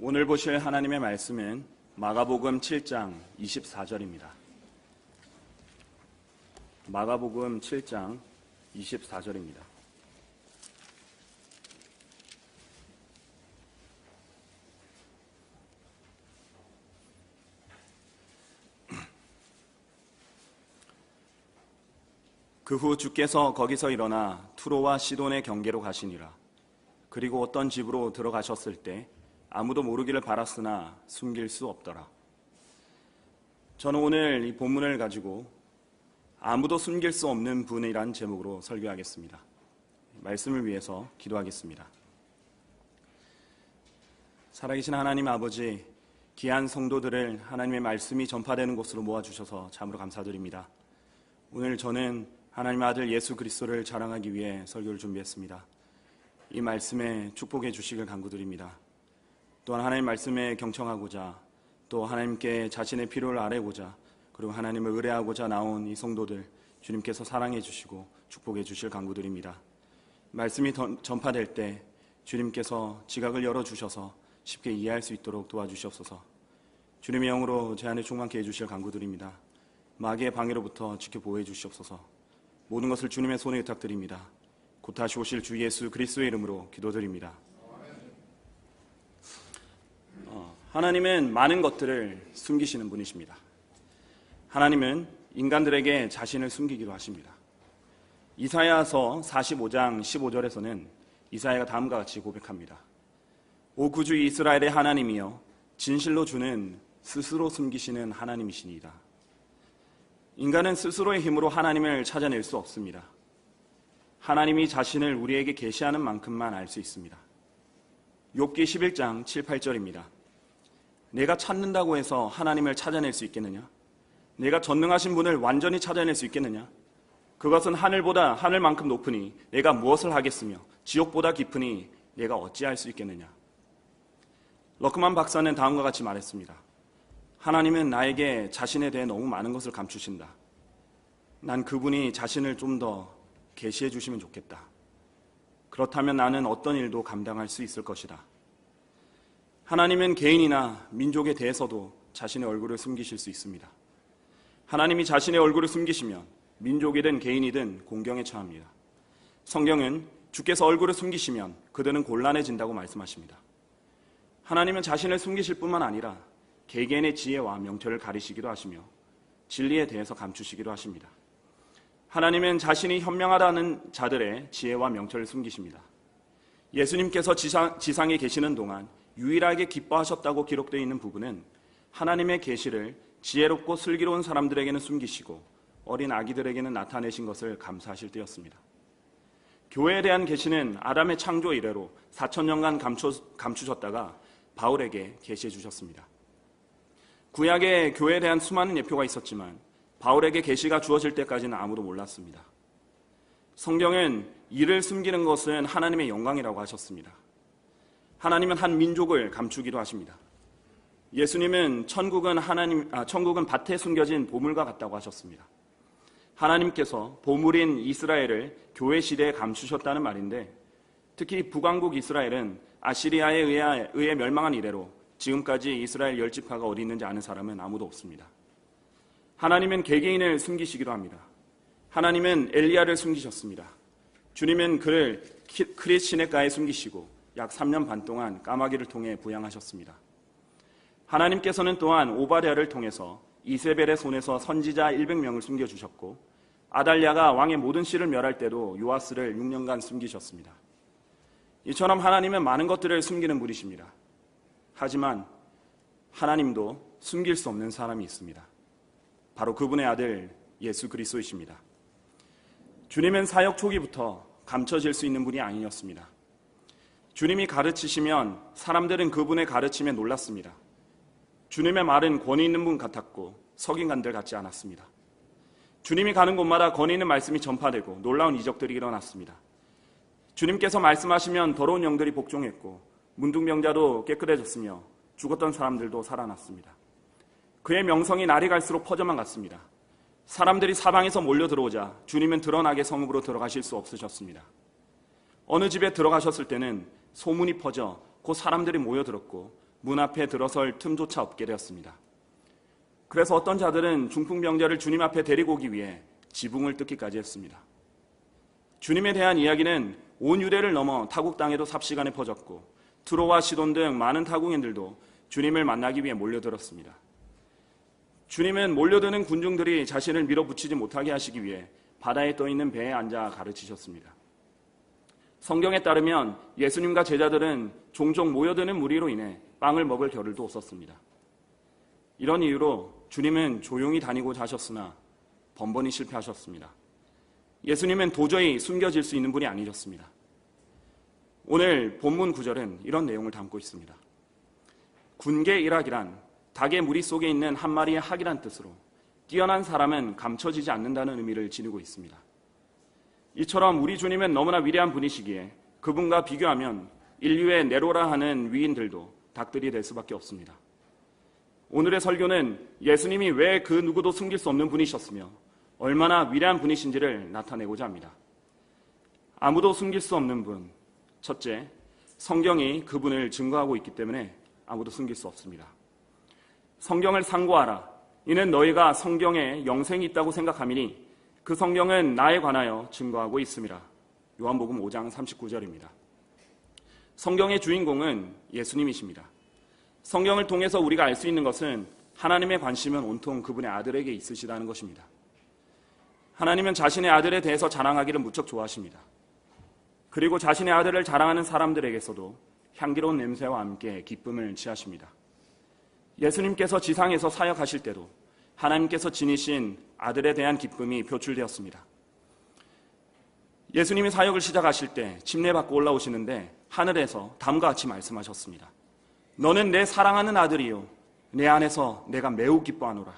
오늘 보실 하나님의 말씀은 마가복음 7장 24절입니다. 마가복음 7장 24절입니다. 그 후 주께서 거기서 일어나 투로와 시돈의 경계로 가시니라. 그리고 어떤 집으로 들어가셨을 때 아무도 모르기를 바랐으나 숨길 수 없더라. 저는 오늘 이 본문을 가지고 아무도 숨길 수 없는 분이란 제목으로 설교하겠습니다. 말씀을 위해서 기도하겠습니다. 살아계신 하나님 아버지, 귀한 성도들을 하나님의 말씀이 전파되는 곳으로 모아주셔서 참으로 감사드립니다. 오늘 저는 하나님의 아들 예수 그리스도를 자랑하기 위해 설교를 준비했습니다. 이 말씀에 축복해 주시길 간구드립니다. 또한 하나님 말씀에 경청하고자, 또 하나님께 자신의 필요를 아뢰고자, 그리고 하나님을 의뢰하고자 나온 이 성도들 주님께서 사랑해 주시고 축복해 주실 간구드립니다. 말씀이 전파될 때 주님께서 지각을 열어주셔서 쉽게 이해할 수 있도록 도와주시옵소서. 주님의 영으로 제 안에 충만케 해주실 간구드립니다. 마귀의 방해로부터 지켜보호해 주시옵소서. 모든 것을 주님의 손에 의탁드립니다. 곧 다시 오실 주 예수 그리스도의 이름으로 기도드립니다. 하나님은 많은 것들을 숨기시는 분이십니다. 하나님은 인간들에게 자신을 숨기기도 하십니다. 이사야서 45장 15절에서는 이사야가 다음과 같이 고백합니다. 오 구주 이스라엘의 하나님이여, 진실로 주는 스스로 숨기시는 하나님이시니이다. 인간은 스스로의 힘으로 하나님을 찾아낼 수 없습니다. 하나님이 자신을 우리에게 계시하는 만큼만 알 수 있습니다. 욥기 11장 7, 8절입니다. 내가 찾는다고 해서 하나님을 찾아낼 수 있겠느냐? 내가 전능하신 분을 완전히 찾아낼 수 있겠느냐? 그것은 하늘보다 하늘만큼 높으니 내가 무엇을 하겠으며 지옥보다 깊으니 내가 어찌할 수 있겠느냐? 러크만 박사는 다음과 같이 말했습니다. 하나님은 나에게 자신에 대해 너무 많은 것을 감추신다. 난 그분이 자신을 좀 더 계시해 주시면 좋겠다. 그렇다면 나는 어떤 일도 감당할 수 있을 것이다. 하나님은 개인이나 민족에 대해서도 자신의 얼굴을 숨기실 수 있습니다. 하나님이 자신의 얼굴을 숨기시면 민족이든 개인이든 공경에 처합니다. 성경은 주께서 얼굴을 숨기시면 그들은 곤란해진다고 말씀하십니다. 하나님은 자신을 숨기실 뿐만 아니라 개개인의 지혜와 명철을 가리시기도 하시며 진리에 대해서 감추시기도 하십니다. 하나님은 자신이 현명하다는 자들의 지혜와 명철을 숨기십니다. 예수님께서 지상에 계시는 동안 유일하게 기뻐하셨다고 기록되어 있는 부분은 하나님의 계시를 지혜롭고 슬기로운 사람들에게는 숨기시고 어린 아기들에게는 나타내신 것을 감사하실 때였습니다. 교회에 대한 계시는 아담의 창조 이래로 4,000년간 감추셨다가 바울에게 계시해 주셨습니다. 구약에 교회에 대한 수많은 예표가 있었지만 바울에게 계시가 주어질 때까지는 아무도 몰랐습니다. 성경은 이를 숨기는 것은 하나님의 영광이라고 하셨습니다. 하나님은 한 민족을 감추기도 하십니다. 예수님은 천국은 밭에 숨겨진 보물과 같다고 하셨습니다. 하나님께서 보물인 이스라엘을 교회 시대에 감추셨다는 말인데, 특히 북왕국 이스라엘은 아시리아에 의해 멸망한 이래로 지금까지 이스라엘 10지파가 어디 있는지 아는 사람은 아무도 없습니다. 하나님은 개개인을 숨기시기도 합니다. 하나님은 엘리야를 숨기셨습니다. 주님은 그를 크릿 시내가에 숨기시고 약 3년 반 동안 까마귀를 통해 부양하셨습니다. 하나님께서는 또한 오바댜를 통해서 이세벨의 손에서 선지자 100명을 숨겨주셨고, 아달랴가 왕의 모든 씨를 멸할 때도 요아스를 6년간 숨기셨습니다. 이처럼 하나님은 많은 것들을 숨기는 분이십니다. 하지만 하나님도 숨길 수 없는 사람이 있습니다. 바로 그분의 아들 예수 그리스도이십니다. 주님은 사역 초기부터 감춰질 수 있는 분이 아니었습니다. 주님이 가르치시면 사람들은 그분의 가르침에 놀랐습니다. 주님의 말은 권위 있는 분 같았고 석인간들 같지 않았습니다. 주님이 가는 곳마다 권위 있는 말씀이 전파되고 놀라운 이적들이 일어났습니다. 주님께서 말씀하시면 더러운 영들이 복종했고 문둥병자도 깨끗해졌으며 죽었던 사람들도 살아났습니다. 그의 명성이 날이 갈수록 퍼져만 갔습니다. 사람들이 사방에서 몰려 들어오자 주님은 드러나게 성읍으로 들어가실 수 없으셨습니다. 어느 집에 들어가셨을 때는 소문이 퍼져 곧 사람들이 모여들었고 문 앞에 들어설 틈조차 없게 되었습니다. 그래서 어떤 자들은 중풍병자를 주님 앞에 데리고 오기 위해 지붕을 뜯기까지 했습니다. 주님에 대한 이야기는 온 유대를 넘어 타국 땅에도 삽시간에 퍼졌고 트로와 시돈 등 많은 타국인들도 주님을 만나기 위해 몰려들었습니다. 주님은 몰려드는 군중들이 자신을 밀어붙이지 못하게 하시기 위해 바다에 떠있는 배에 앉아 가르치셨습니다. 성경에 따르면 예수님과 제자들은 종종 모여드는 무리로 인해 빵을 먹을 겨를도 없었습니다. 이런 이유로 주님은 조용히 다니고자 하셨으나 번번이 실패하셨습니다. 예수님은 도저히 숨겨질 수 있는 분이 아니셨습니다. 오늘 본문 구절은 이런 내용을 담고 있습니다. 군계일학이란 닭의 무리 속에 있는 한 마리의 학이란 뜻으로 뛰어난 사람은 감춰지지 않는다는 의미를 지니고 있습니다. 이처럼 우리 주님은 너무나 위대한 분이시기에 그분과 비교하면 인류의 네로라 하는 위인들도 닭들이 될 수밖에 없습니다. 오늘의 설교는 예수님이 왜 그 누구도 숨길 수 없는 분이셨으며 얼마나 위대한 분이신지를 나타내고자 합니다. 아무도 숨길 수 없는 분. 첫째, 성경이 그분을 증거하고 있기 때문에 아무도 숨길 수 없습니다. 성경을 상고하라. 이는 너희가 성경에 영생이 있다고 생각함이니 그 성경은 나에 관하여 증거하고 있음이라. 요한복음 5장 39절입니다. 성경의 주인공은 예수님이십니다. 성경을 통해서 우리가 알 수 있는 것은 하나님의 관심은 온통 그분의 아들에게 있으시다는 것입니다. 하나님은 자신의 아들에 대해서 자랑하기를 무척 좋아하십니다. 그리고 자신의 아들을 자랑하는 사람들에게서도 향기로운 냄새와 함께 기쁨을 취하십니다. 예수님께서 지상에서 사역하실 때도 하나님께서 지니신 아들에 대한 기쁨이 표출되었습니다. 예수님이 사역을 시작하실 때 침례 받고 올라오시는데 하늘에서 다음과 같이 말씀하셨습니다. 너는 내 사랑하는 아들이요 내 안에서 내가 매우 기뻐하노라.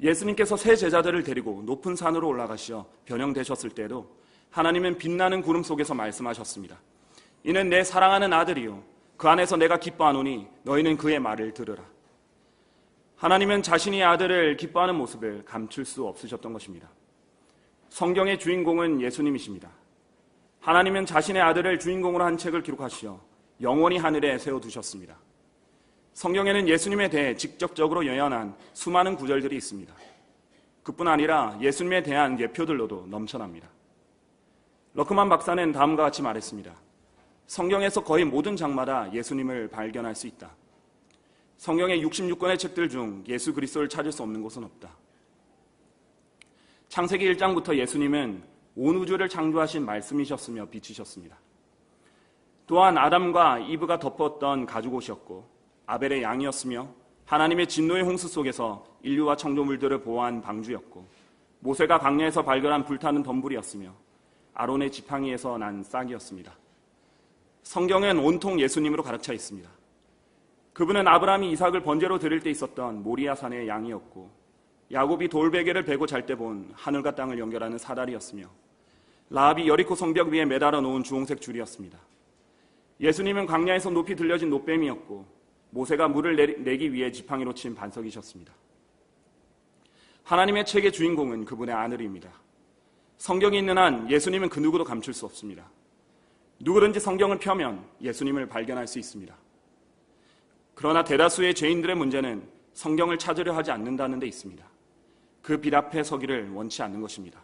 예수님께서 세 제자들을 데리고 높은 산으로 올라가시어 변형되셨을 때도 하나님은 빛나는 구름 속에서 말씀하셨습니다. 이는 내 사랑하는 아들이요 그 안에서 내가 기뻐하노니 너희는 그의 말을 들으라. 하나님은 자신의 아들을 기뻐하는 모습을 감출 수 없으셨던 것입니다. 성경의 주인공은 예수님이십니다. 하나님은 자신의 아들을 주인공으로 한 책을 기록하시어 영원히 하늘에 세워두셨습니다. 성경에는 예수님에 대해 직접적으로 예언한 수많은 구절들이 있습니다. 그뿐 아니라 예수님에 대한 예표들로도 넘쳐납니다. 러크만 박사는 다음과 같이 말했습니다. 성경에서 거의 모든 장마다 예수님을 발견할 수 있다. 성경의 66권의 책들 중 예수 그리스도를 찾을 수 없는 곳은 없다. 창세기 1장부터 예수님은 온 우주를 창조하신 말씀이셨으며 빛이셨습니다. 또한 아담과 이브가 덮었던 가죽옷이었고 아벨의 양이었으며 하나님의 진노의 홍수 속에서 인류와 청조물들을 보호한 방주였고 모세가 광야에서 발견한 불타는 덤불이었으며 아론의 지팡이에서 난 싹이었습니다. 성경은 온통 예수님으로 가득 차 있습니다. 그분은 아브라함이 이삭을 번제로 드릴 때 있었던 모리아산의 양이었고 야곱이 돌베개를 베고 잘 때 본 하늘과 땅을 연결하는 사다리였으며 라합이 여리코 성벽 위에 매달아 놓은 주홍색 줄이었습니다. 예수님은 광야에서 높이 들려진 놋뱀이었고 모세가 물을 내기 위해 지팡이로 친 반석이셨습니다. 하나님의 책의 주인공은 그분의 아들입니다. 성경이 있는 한 예수님은 그 누구도 감출 수 없습니다. 누구든지 성경을 펴면 예수님을 발견할 수 있습니다. 그러나 대다수의 죄인들의 문제는 성경을 찾으려 하지 않는다는 데 있습니다. 그 빛 앞에 서기를 원치 않는 것입니다.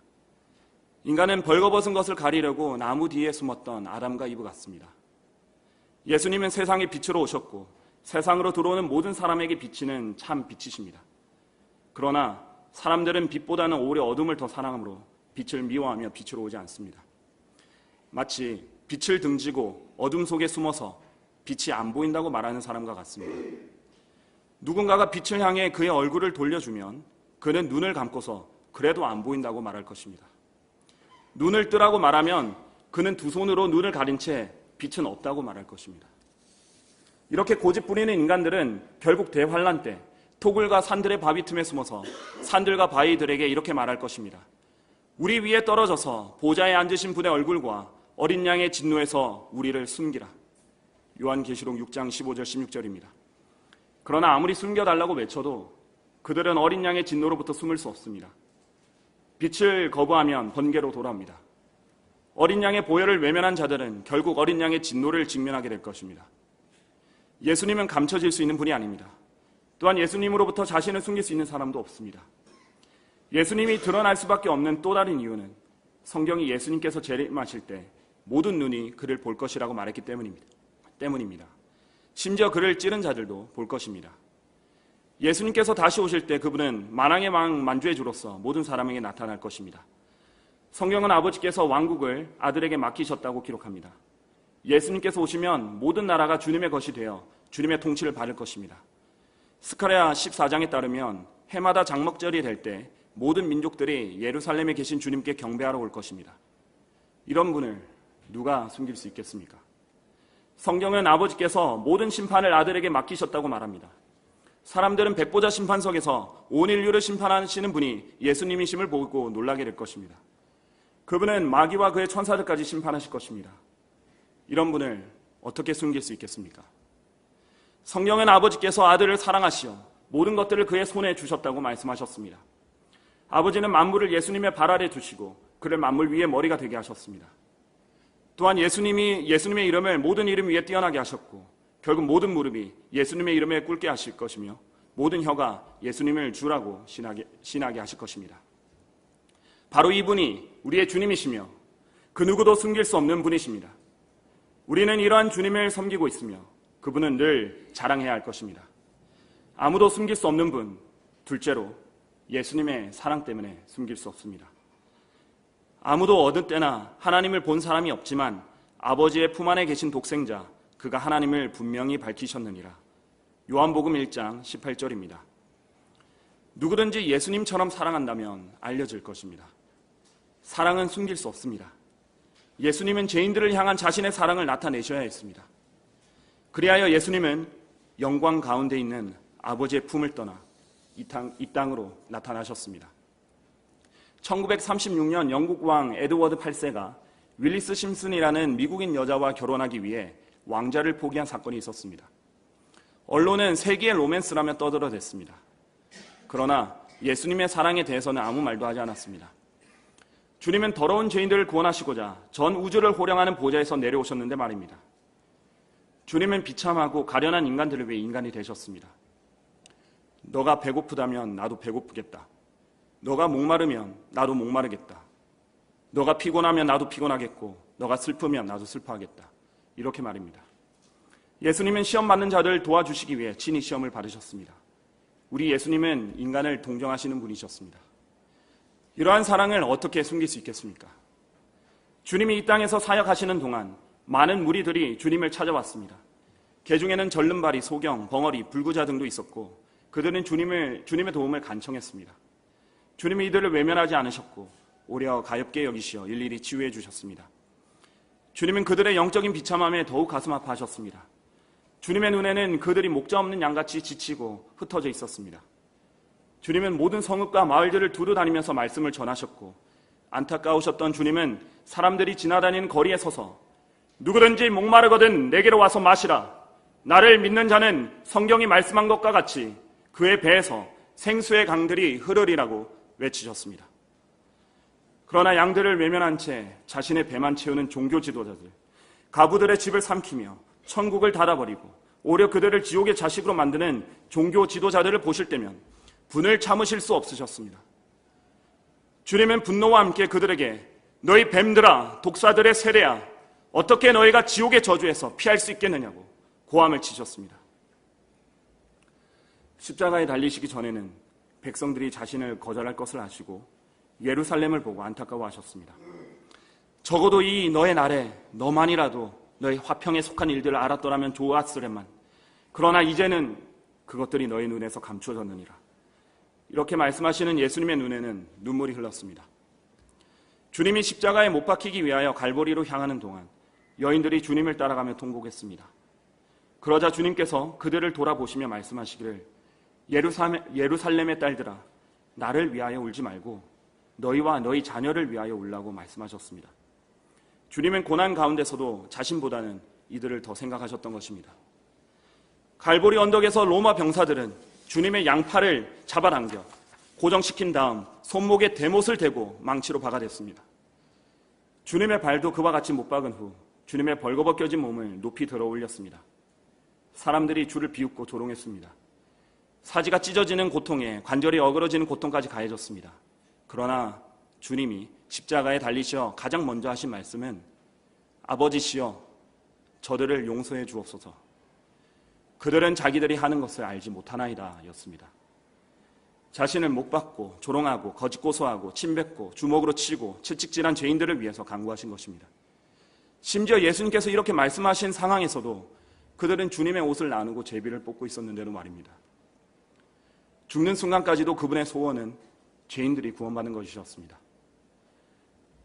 인간은 벌거벗은 것을 가리려고 나무 뒤에 숨었던 아담과 이브 같습니다. 예수님은 세상의 빛으로 오셨고 세상으로 들어오는 모든 사람에게 비치는 참 빛이십니다. 그러나 사람들은 빛보다는 오히려 어둠을 더 사랑하므로 빛을 미워하며 빛으로 오지 않습니다. 마치 빛을 등지고 어둠 속에 숨어서 빛이 안 보인다고 말하는 사람과 같습니다. 누군가가 빛을 향해 그의 얼굴을 돌려주면 그는 눈을 감고서 그래도 안 보인다고 말할 것입니다. 눈을 뜨라고 말하면 그는 두 손으로 눈을 가린 채 빛은 없다고 말할 것입니다. 이렇게 고집 부리는 인간들은 결국 대환란 때 토굴과 산들의 바위 틈에 숨어서 산들과 바위들에게 이렇게 말할 것입니다. 우리 위에 떨어져서 보좌에 앉으신 분의 얼굴과 어린 양의 진노에서 우리를 숨기라. 요한계시록 6장 15절 16절입니다. 그러나 아무리 숨겨달라고 외쳐도 그들은 어린 양의 진노로부터 숨을 수 없습니다. 빛을 거부하면 번개로 돌아옵니다. 어린 양의 보혈을 외면한 자들은 결국 어린 양의 진노를 직면하게 될 것입니다. 예수님은 감춰질 수 있는 분이 아닙니다. 또한 예수님으로부터 자신을 숨길 수 있는 사람도 없습니다. 예수님이 드러날 수밖에 없는 또 다른 이유는 성경이 예수님께서 재림하실 때 모든 눈이 그를 볼 것이라고 말했기 때문입니다. 심지어 그를 찌른 자들도 볼 것입니다. 예수님께서 다시 오실 때 그분은 만왕의 왕 만주의 주로서 모든 사람에게 나타날 것입니다. 성경은 아버지께서 왕국을 아들에게 맡기셨다고 기록합니다. 예수님께서 오시면 모든 나라가 주님의 것이 되어 주님의 통치를 받을 것입니다. 스가랴 14장에 따르면 해마다 장막절이 될 때 모든 민족들이 예루살렘에 계신 주님께 경배하러 올 것입니다. 이런 분을 누가 숨길 수 있겠습니까? 성경은 아버지께서 모든 심판을 아들에게 맡기셨다고 말합니다. 사람들은 백보자 심판석에서 온 인류를 심판하시는 분이 예수님이심을 보고 놀라게 될 것입니다. 그분은 마귀와 그의 천사들까지 심판하실 것입니다. 이런 분을 어떻게 숨길 수 있겠습니까? 성경은 아버지께서 아들을 사랑하시어 모든 것들을 그의 손에 주셨다고 말씀하셨습니다. 아버지는 만물을 예수님의 발 아래 두시고 그를 만물 위에 머리가 되게 하셨습니다. 또한 예수님의 이름을 모든 이름 위에 뛰어나게 하셨고 결국 모든 무릎이 예수님의 이름에 꿇게 하실 것이며 모든 혀가 예수님을 주라고 신하게 하실 것입니다. 바로 이분이 우리의 주님이시며 그 누구도 숨길 수 없는 분이십니다. 우리는 이러한 주님을 섬기고 있으며 그분은 늘 자랑해야 할 것입니다. 아무도 숨길 수 없는 분, 둘째로 예수님의 사랑 때문에 숨길 수 없습니다. 아무도 어느 때나 하나님을 본 사람이 없지만 아버지의 품 안에 계신 독생자, 그가 하나님을 분명히 밝히셨느니라. 요한복음 1장 18절입니다. 누구든지 예수님처럼 사랑한다면 알려질 것입니다. 사랑은 숨길 수 없습니다. 예수님은 죄인들을 향한 자신의 사랑을 나타내셔야 했습니다. 그리하여 예수님은 영광 가운데 있는 아버지의 품을 떠나 이 땅으로 나타나셨습니다. 1936년 영국 왕 에드워드 8세가 윌리스 심슨이라는 미국인 여자와 결혼하기 위해 왕자를 포기한 사건이 있었습니다. 언론은 세기의 로맨스라며 떠들어댔습니다. 그러나 예수님의 사랑에 대해서는 아무 말도 하지 않았습니다. 주님은 더러운 죄인들을 구원하시고자 전 우주를 호령하는 보좌에서 내려오셨는데 말입니다. 주님은 비참하고 가련한 인간들을 위해 인간이 되셨습니다. 너가 배고프다면 나도 배고프겠다. 너가 목마르면 나도 목마르겠다. 너가 피곤하면 나도 피곤하겠고 너가 슬프면 나도 슬퍼하겠다. 이렇게 말입니다. 예수님은 시험 받는 자들을 도와주시기 위해 친히 시험을 받으셨습니다. 우리 예수님은 인간을 동정하시는 분이셨습니다. 이러한 사랑을 어떻게 숨길 수 있겠습니까? 주님이 이 땅에서 사역하시는 동안 많은 무리들이 주님을 찾아왔습니다. 그 중에는 절름발이, 소경, 벙어리, 불구자 등도 있었고 그들은 주님의 도움을 간청했습니다. 주님이 이들을 외면하지 않으셨고 오히려 가엾게 여기시어 일일이 치유해 주셨습니다. 주님은 그들의 영적인 비참함에 더욱 가슴 아파하셨습니다. 주님의 눈에는 그들이 목자 없는 양같이 지치고 흩어져 있었습니다. 주님은 모든 성읍과 마을들을 두루 다니면서 말씀을 전하셨고 안타까우셨던 주님은 사람들이 지나다니는 거리에 서서 누구든지 목마르거든 내게로 와서 마시라. 나를 믿는 자는 성경이 말씀한 것과 같이 그의 배에서 생수의 강들이 흐르리라고 외치셨습니다. 그러나 양들을 외면한 채 자신의 배만 채우는 종교 지도자들, 가부들의 집을 삼키며 천국을 닫아버리고 오히려 그들을 지옥의 자식으로 만드는 종교 지도자들을 보실 때면 분을 참으실 수 없으셨습니다. 주님은 분노와 함께 그들에게 너희 뱀들아, 독사들의 세례야, 어떻게 너희가 지옥의 저주에서 피할 수 있겠느냐고 고함을 치셨습니다. 십자가에 달리시기 전에는 백성들이 자신을 거절할 것을 아시고 예루살렘을 보고 안타까워하셨습니다. 적어도 이 너의 날에 너만이라도 너희 화평에 속한 일들을 알았더라면 좋았으련만. 그러나 이제는 그것들이 너희 눈에서 감춰졌느니라. 이렇게 말씀하시는 예수님의 눈에는 눈물이 흘렀습니다. 주님이 십자가에 못 박히기 위하여 갈보리로 향하는 동안 여인들이 주님을 따라가며 통곡했습니다. 그러자 주님께서 그들을 돌아보시며 말씀하시기를 예루살렘의 딸들아, 나를 위하여 울지 말고 너희와 너희 자녀를 위하여 울라고 말씀하셨습니다. 주님은 고난 가운데서도 자신보다는 이들을 더 생각하셨던 것입니다. 갈보리 언덕에서 로마 병사들은 주님의 양팔을 잡아당겨 고정시킨 다음 손목에 대못을 대고 망치로 박아댔습니다. 주님의 발도 그와 같이 못 박은 후 주님의 벌거벗겨진 몸을 높이 들어 올렸습니다. 사람들이 주를 비웃고 조롱했습니다. 사지가 찢어지는 고통에 관절이 어그러지는 고통까지 가해졌습니다. 그러나 주님이 십자가에 달리시어 가장 먼저 하신 말씀은 아버지시여 저들을 용서해 주옵소서. 그들은 자기들이 하는 것을 알지 못하나이다 였습니다. 자신을 못 박고 조롱하고 거짓 고소하고 침뱉고 주먹으로 치고 채찍질한 죄인들을 위해서 간구하신 것입니다. 심지어 예수님께서 이렇게 말씀하신 상황에서도 그들은 주님의 옷을 나누고 제비를 뽑고 있었는데도 말입니다. 죽는 순간까지도 그분의 소원은 죄인들이 구원받는 것이었습니다.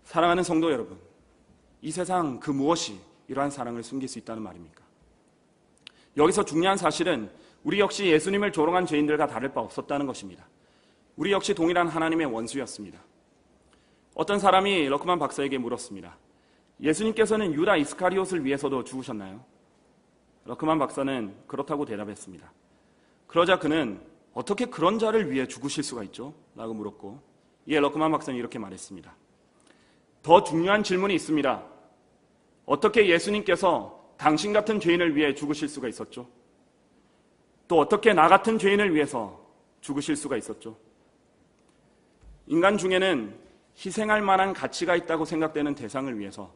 사랑하는 성도 여러분, 이 세상 그 무엇이 이러한 사랑을 숨길 수 있다는 말입니까? 여기서 중요한 사실은 우리 역시 예수님을 조롱한 죄인들과 다를 바 없었다는 것입니다. 우리 역시 동일한 하나님의 원수였습니다. 어떤 사람이 러크만 박사에게 물었습니다. 예수님께서는 유다 이스카리옷을 위해서도 죽으셨나요? 러크만 박사는 그렇다고 대답했습니다. 그러자 그는 어떻게 그런 자를 위해 죽으실 수가 있죠? 라고 물었고, 이에 러크만 박사는 이렇게 말했습니다. 더 중요한 질문이 있습니다. 어떻게 예수님께서 당신 같은 죄인을 위해 죽으실 수가 있었죠? 또 어떻게 나 같은 죄인을 위해서 죽으실 수가 있었죠? 인간 중에는 희생할 만한 가치가 있다고 생각되는 대상을 위해서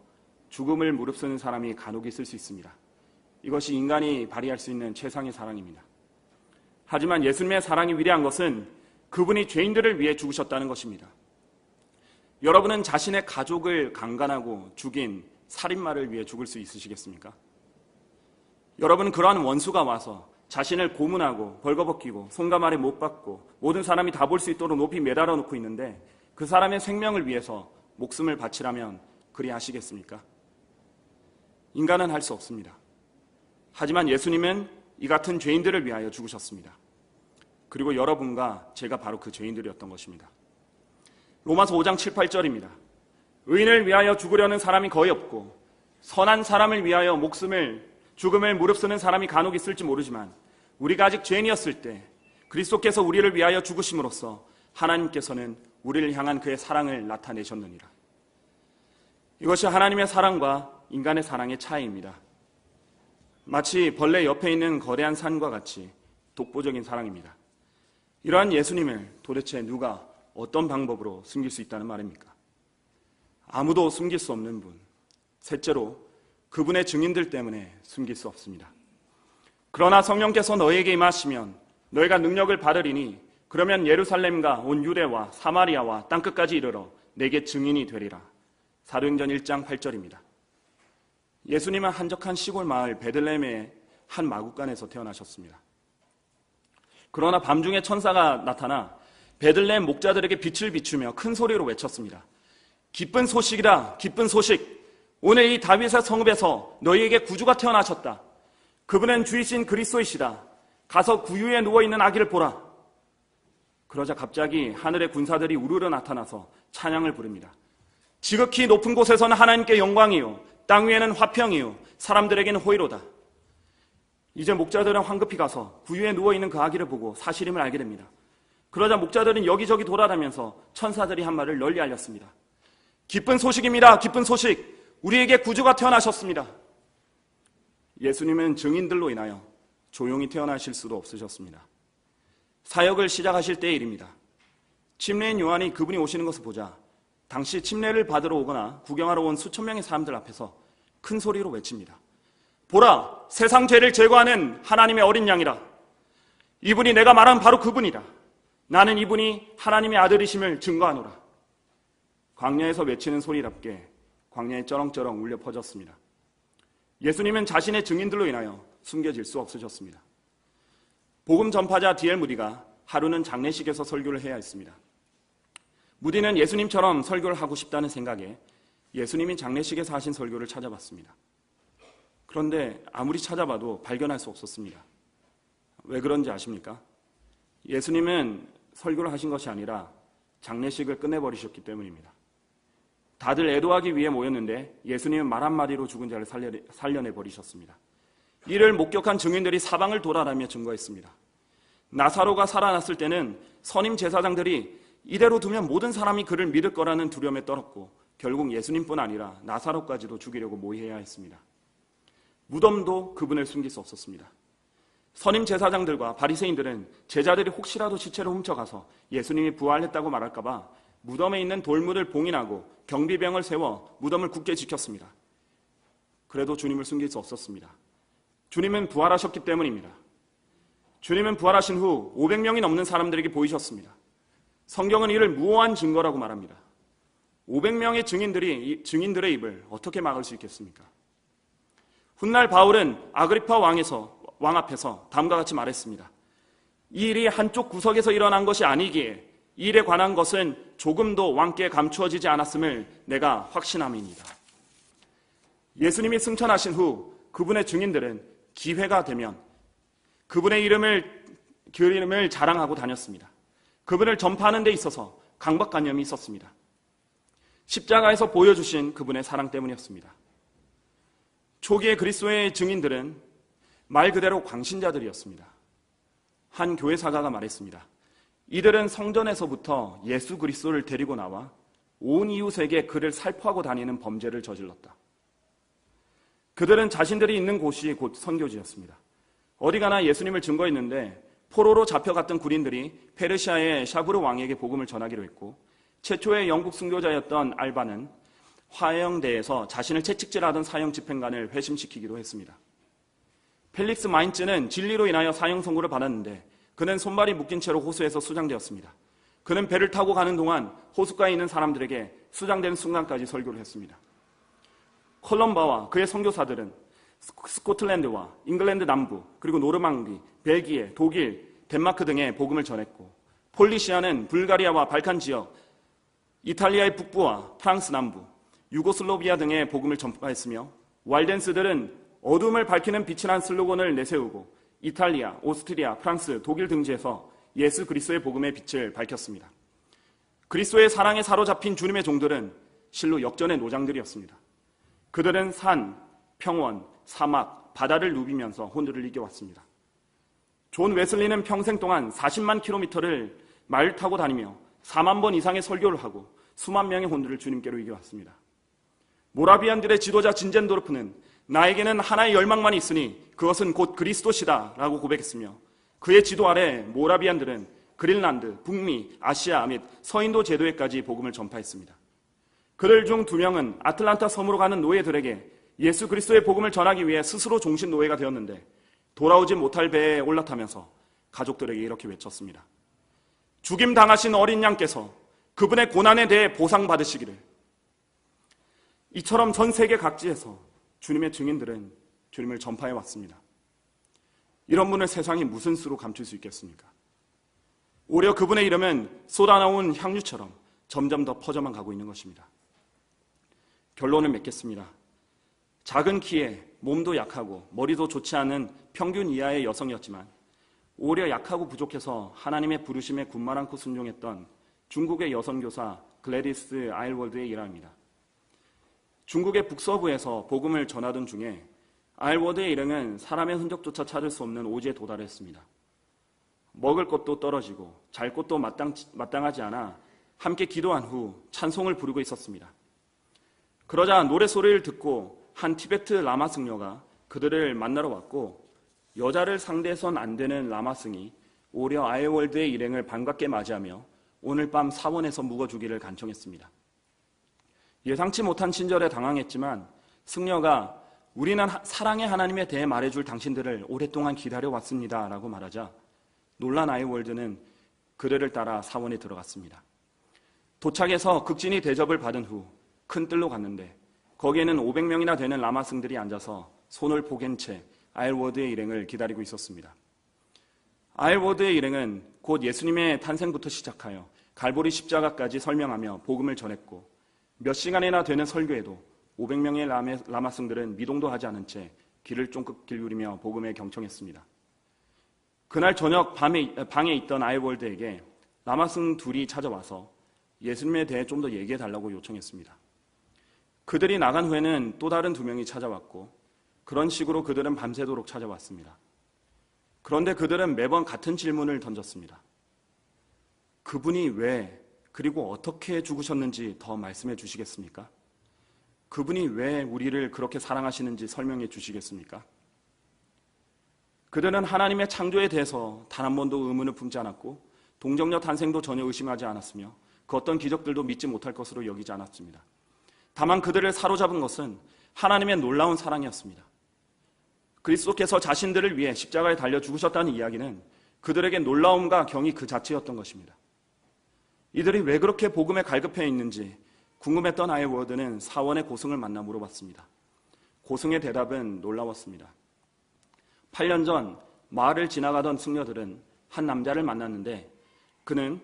죽음을 무릅쓰는 사람이 간혹 있을 수 있습니다. 이것이 인간이 발휘할 수 있는 최상의 사랑입니다. 하지만 예수님의 사랑이 위대한 것은 그분이 죄인들을 위해 죽으셨다는 것입니다. 여러분은 자신의 가족을 강간하고 죽인 살인마를 위해 죽을 수 있으시겠습니까? 여러분은 그러한 원수가 와서 자신을 고문하고 벌거벗기고 손과 말에 못 박고 모든 사람이 다 볼 수 있도록 높이 매달아 놓고 있는데 그 사람의 생명을 위해서 목숨을 바치라면 그리하시겠습니까? 인간은 할 수 없습니다. 하지만 예수님은 이 같은 죄인들을 위하여 죽으셨습니다. 그리고 여러분과 제가 바로 그 죄인들이었던 것입니다. 로마서 5장 7, 8절입니다. 의인을 위하여 죽으려는 사람이 거의 없고 선한 사람을 위하여 죽음을 무릅쓰는 사람이 간혹 있을지 모르지만 우리가 아직 죄인이었을 때 그리스도께서 우리를 위하여 죽으심으로써 하나님께서는 우리를 향한 그의 사랑을 나타내셨느니라. 이것이 하나님의 사랑과 인간의 사랑의 차이입니다. 마치 벌레 옆에 있는 거대한 산과 같이 독보적인 사랑입니다. 이러한 예수님을 도대체 누가 어떤 방법으로 숨길 수 있다는 말입니까? 아무도 숨길 수 없는 분. 셋째로 그분의 증인들 때문에 숨길 수 없습니다. 그러나 성령께서 너희에게 임하시면 너희가 능력을 받으리니 그러면 예루살렘과 온 유대와 사마리아와 땅끝까지 이르러 내게 증인이 되리라. 사도행전 1장 8절입니다. 예수님은 한적한 시골 마을 베들레헴의 한 마구간에서 태어나셨습니다. 그러나 밤중에 천사가 나타나 베들레헴 목자들에게 빛을 비추며 큰 소리로 외쳤습니다. 기쁜 소식이다, 기쁜 소식. 오늘 이 다윗의 성읍에서 너희에게 구주가 태어나셨다. 그분은 주이신 그리스도이시다. 가서 구유에 누워있는 아기를 보라. 그러자 갑자기 하늘의 군사들이 우르르 나타나서 찬양을 부릅니다. 지극히 높은 곳에서는 하나님께 영광이요 땅 위에는 화평이요 사람들에게는 호의로다. 이제 목자들은 황급히 가서 구유에 누워있는 그 아기를 보고 사실임을 알게 됩니다. 그러자 목자들은 여기저기 돌아다니면서 천사들이 한 말을 널리 알렸습니다. 기쁜 소식입니다. 기쁜 소식. 우리에게 구주가 태어나셨습니다. 예수님은 증인들로 인하여 조용히 태어나실 수도 없으셨습니다. 사역을 시작하실 때의 일입니다. 침례인 요한이 그분이 오시는 것을 보자 당시 침례를 받으러 오거나 구경하러 온 수천 명의 사람들 앞에서 큰 소리로 외칩니다. 보라, 세상 죄를 제거하는 하나님의 어린 양이라. 이분이 내가 말한 바로 그분이다. 나는 이분이 하나님의 아들이심을 증거하노라. 광야에서 외치는 소리답게 광야에 쩌렁쩌렁 울려 퍼졌습니다. 예수님은 자신의 증인들로 인하여 숨겨질 수 없으셨습니다. 복음 전파자 D.L. 무디가 하루는 장례식에서 설교를 해야 했습니다. 무디는 예수님처럼 설교를 하고 싶다는 생각에 예수님이 장례식에서 하신 설교를 찾아봤습니다. 그런데 아무리 찾아봐도 발견할 수 없었습니다. 왜 그런지 아십니까? 예수님은 설교를 하신 것이 아니라 장례식을 끝내버리셨기 때문입니다. 다들 애도하기 위해 모였는데 예수님은 말 한마디로 죽은 자를 살려내버리셨습니다. 이를 목격한 증인들이 사방을 돌아다니며 증거했습니다. 나사로가 살아났을 때는 선임 제사장들이 이대로 두면 모든 사람이 그를 믿을 거라는 두려움에 떨었고 결국 예수님뿐 아니라 나사로까지도 죽이려고 모의해야 했습니다. 무덤도 그분을 숨길 수 없었습니다. 선임 제사장들과 바리새인들은 제자들이 혹시라도 시체를 훔쳐가서 예수님이 부활했다고 말할까 봐 무덤에 있는 돌물을 봉인하고 경비병을 세워 무덤을 굳게 지켰습니다. 그래도 주님을 숨길 수 없었습니다. 주님은 부활하셨기 때문입니다. 주님은 부활하신 후 500명이 넘는 사람들에게 보이셨습니다. 성경은 이를 무오한 증거라고 말합니다. 500명의 증인들의 입을 어떻게 막을 수 있겠습니까? 훗날 바울은 아그리파 왕 앞에서 다음과 같이 말했습니다. 이 일이 한쪽 구석에서 일어난 것이 아니기에 이 일에 관한 것은 조금도 왕께 감추어지지 않았음을 내가 확신함이니이다. 예수님이 승천하신 후 그분의 증인들은 기회가 되면 그분의 이름을 자랑하고 다녔습니다. 그분을 전파하는 데 있어서 강박관념이 있었습니다. 십자가에서 보여주신 그분의 사랑 때문이었습니다. 초기의 그리스도의 증인들은 말 그대로 광신자들이었습니다. 한 교회 사가가 말했습니다. 이들은 성전에서부터 예수 그리스도를 데리고 나와 온 이웃에게 그를 살포하고 다니는 범죄를 저질렀다. 그들은 자신들이 있는 곳이 곧 선교지였습니다. 어디 가나 예수님을 증거했는데 포로로 잡혀갔던 군인들이 페르시아의 샤브르 왕에게 복음을 전하기로 했고, 최초의 영국 순교자였던 알바는 화형대에서 자신을 채찍질하던 사형 집행관을 회심시키기도 했습니다. 펠릭스 마인츠는 진리로 인하여 사형 선고를 받았는데 그는 손발이 묶인 채로 호수에서 수장되었습니다. 그는 배를 타고 가는 동안 호숫가에 있는 사람들에게 수장되는 순간까지 설교를 했습니다. 콜럼바와 그의 선교사들은 스코틀랜드와 잉글랜드 남부, 그리고 노르망디, 벨기에, 독일, 덴마크 등에 복음을 전했고, 폴리시아는 불가리아와 발칸 지역, 이탈리아의 북부와 프랑스 남부, 유고슬로비아 등의 복음을 전파했으며, 왈덴스들은 어둠을 밝히는 빛이라는 슬로건을 내세우고 이탈리아, 오스트리아, 프랑스, 독일 등지에서 예수 그리스도의 복음의 빛을 밝혔습니다. 그리스도의 사랑에 사로잡힌 주님의 종들은 실로 역전의 노장들이었습니다. 그들은 산, 평원, 사막, 바다를 누비면서 혼들을 이겨왔습니다. 존 웨슬리는 평생 동안 40만 킬로미터를 말 타고 다니며 4만 번 이상의 설교를 하고 수만 명의 혼들을 주님께로 이겨왔습니다. 모라비안들의 지도자 진젠도르프는 나에게는 하나의 열망만 있으니 그것은 곧 그리스도시다 라고 고백했으며, 그의 지도 아래 모라비안들은 그린란드, 북미, 아시아 및 서인도 제도에까지 복음을 전파했습니다. 그들 중 2명은 아틀란타 섬으로 가는 노예들에게 예수 그리스도의 복음을 전하기 위해 스스로 종신 노예가 되었는데 돌아오지 못할 배에 올라타면서 가족들에게 이렇게 외쳤습니다. 죽임 당하신 어린 양께서 그분의 고난에 대해 보상받으시기를. 이처럼 전 세계 각지에서 주님의 증인들은 주님을 전파해 왔습니다. 이런 분을 세상이 무슨 수로 감출 수 있겠습니까? 오히려 그분의 이름은 쏟아나온 향유처럼 점점 더 퍼져만 가고 있는 것입니다. 결론을 맺겠습니다. 작은 키에 몸도 약하고 머리도 좋지 않은 평균 이하의 여성이었지만 오히려 약하고 부족해서 하나님의 부르심에 군말 않고 순종했던 중국의 여성교사 글래디스 아일워드의 일화입니다. 중국의 북서부에서 복음을 전하던 중에 아일워드의 일행은 사람의 흔적조차 찾을 수 없는 오지에 도달했습니다. 먹을 것도 떨어지고 잘 곳도 마땅하지 않아 함께 기도한 후 찬송을 부르고 있었습니다. 그러자 노래소리를 듣고 한 티베트 라마 승려가 그들을 만나러 왔고, 여자를 상대해선 안 되는 라마승이 오히려 아일월드의 일행을 반갑게 맞이하며 오늘 밤 사원에서 묵어주기를 간청했습니다. 예상치 못한 친절에 당황했지만 승려가 우리는 사랑의 하나님에 대해 말해줄 당신들을 오랫동안 기다려왔습니다 라고 말하자 놀란 아이월드는 그들을 따라 사원에 들어갔습니다. 도착해서 극진히 대접을 받은 후 큰 뜰로 갔는데 거기에는 500명이나 되는 라마승들이 앉아서 손을 포갠 채 아일워드의 일행을 기다리고 있었습니다. 아일워드의 일행은 곧 예수님의 탄생부터 시작하여 갈보리 십자가까지 설명하며 복음을 전했고, 몇 시간이나 되는 설교에도 500명의 라마승들은 미동도 하지 않은 채 귀를 쫑긋 기울이며 복음에 경청했습니다. 그날 저녁 방에 있던 아일월드에게 라마승 둘이 찾아와서 예수님에 대해 좀 더 얘기해달라고 요청했습니다. 그들이 나간 후에는 또 다른 2명이 찾아왔고, 그런 식으로 그들은 밤새도록 찾아왔습니다. 그런데 그들은 매번 같은 질문을 던졌습니다. 그분이 왜, 그리고 어떻게 죽으셨는지 더 말씀해 주시겠습니까? 그분이 왜 우리를 그렇게 사랑하시는지 설명해 주시겠습니까? 그들은 하나님의 창조에 대해서 단 한 번도 의문을 품지 않았고 동정녀 탄생도 전혀 의심하지 않았으며 그 어떤 기적들도 믿지 못할 것으로 여기지 않았습니다. 다만 그들을 사로잡은 것은 하나님의 놀라운 사랑이었습니다. 그리스도께서 자신들을 위해 십자가에 달려 죽으셨다는 이야기는 그들에게 놀라움과 경이 그 자체였던 것입니다. 이들이 왜 그렇게 복음에 갈급해 있는지 궁금했던 아이워드는 사원의 고승을 만나 물어봤습니다. 고승의 대답은 놀라웠습니다. 8년 전 마을을 지나가던 승려들은 한 남자를 만났는데 그는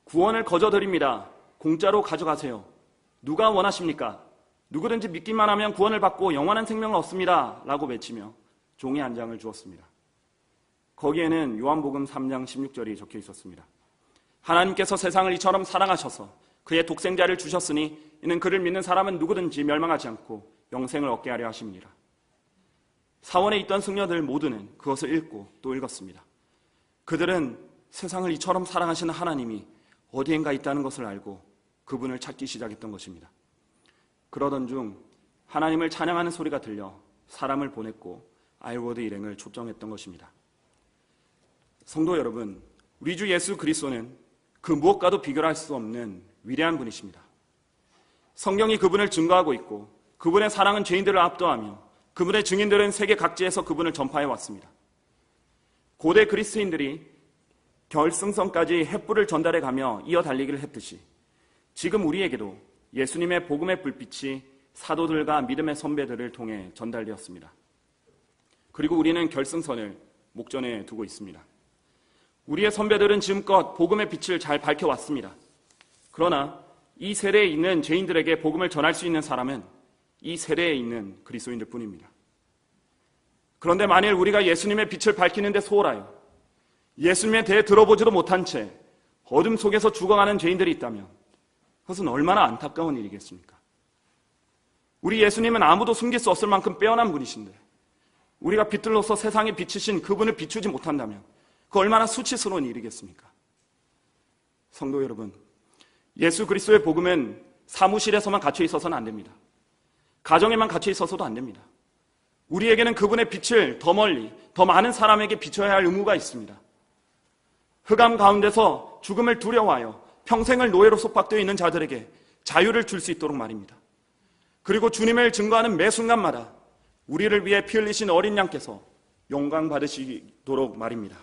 구원을 거저드립니다. 공짜로 가져가세요. 누가 원하십니까? 누구든지 믿기만 하면 구원을 받고 영원한 생명을 얻습니다. 라고 외치며 종이 한 장을 주었습니다. 거기에는 요한복음 3장 16절이 적혀 있었습니다. 하나님께서 세상을 이처럼 사랑하셔서 그의 독생자를 주셨으니 이는 그를 믿는 사람은 누구든지 멸망하지 않고 영생을 얻게 하려 하심이니라. 사원에 있던 승려들 모두는 그것을 읽고 또 읽었습니다. 그들은 세상을 이처럼 사랑하시는 하나님이 어디엔가 있다는 것을 알고 그분을 찾기 시작했던 것입니다. 그러던 중 하나님을 찬양하는 소리가 들려 사람을 보냈고 아일워드 일행을 초청했던 것입니다. 성도 여러분, 우리 주 예수 그리스도는 그 무엇과도 비교할 수 없는 위대한 분이십니다. 성경이 그분을 증거하고 있고 그분의 사랑은 죄인들을 압도하며 그분의 증인들은 세계 각지에서 그분을 전파해 왔습니다. 고대 그리스도인들이 결승선까지 횃불을 전달해 가며 이어 달리기를 했듯이 지금 우리에게도 예수님의 복음의 불빛이 사도들과 믿음의 선배들을 통해 전달되었습니다. 그리고 우리는 결승선을 목전에 두고 있습니다. 우리의 선배들은 지금껏 복음의 빛을 잘 밝혀왔습니다. 그러나 이 세대에 있는 죄인들에게 복음을 전할 수 있는 사람은 이 세대에 있는 그리스도인들 뿐입니다. 그런데 만일 우리가 예수님의 빛을 밝히는 데 소홀하여 예수님에 대해 들어보지도 못한 채 어둠 속에서 죽어가는 죄인들이 있다면 그것은 얼마나 안타까운 일이겠습니까? 우리 예수님은 아무도 숨길 수 없을 만큼 빼어난 분이신데 우리가 빛들로서 세상에 비추신 그분을 비추지 못한다면 그 얼마나 수치스러운 일이겠습니까? 성도 여러분, 예수 그리스도의 복음은 사무실에서만 갇혀 있어서는 안 됩니다. 가정에만 갇혀 있어서도 안 됩니다. 우리에게는 그분의 빛을 더 멀리, 더 많은 사람에게 비춰야 할 의무가 있습니다. 흑암 가운데서 죽음을 두려워하여 평생을 노예로 속박되어 있는 자들에게 자유를 줄 수 있도록 말입니다. 그리고 주님을 증거하는 매 순간마다 우리를 위해 피 흘리신 어린 양께서 영광 받으시도록 말입니다.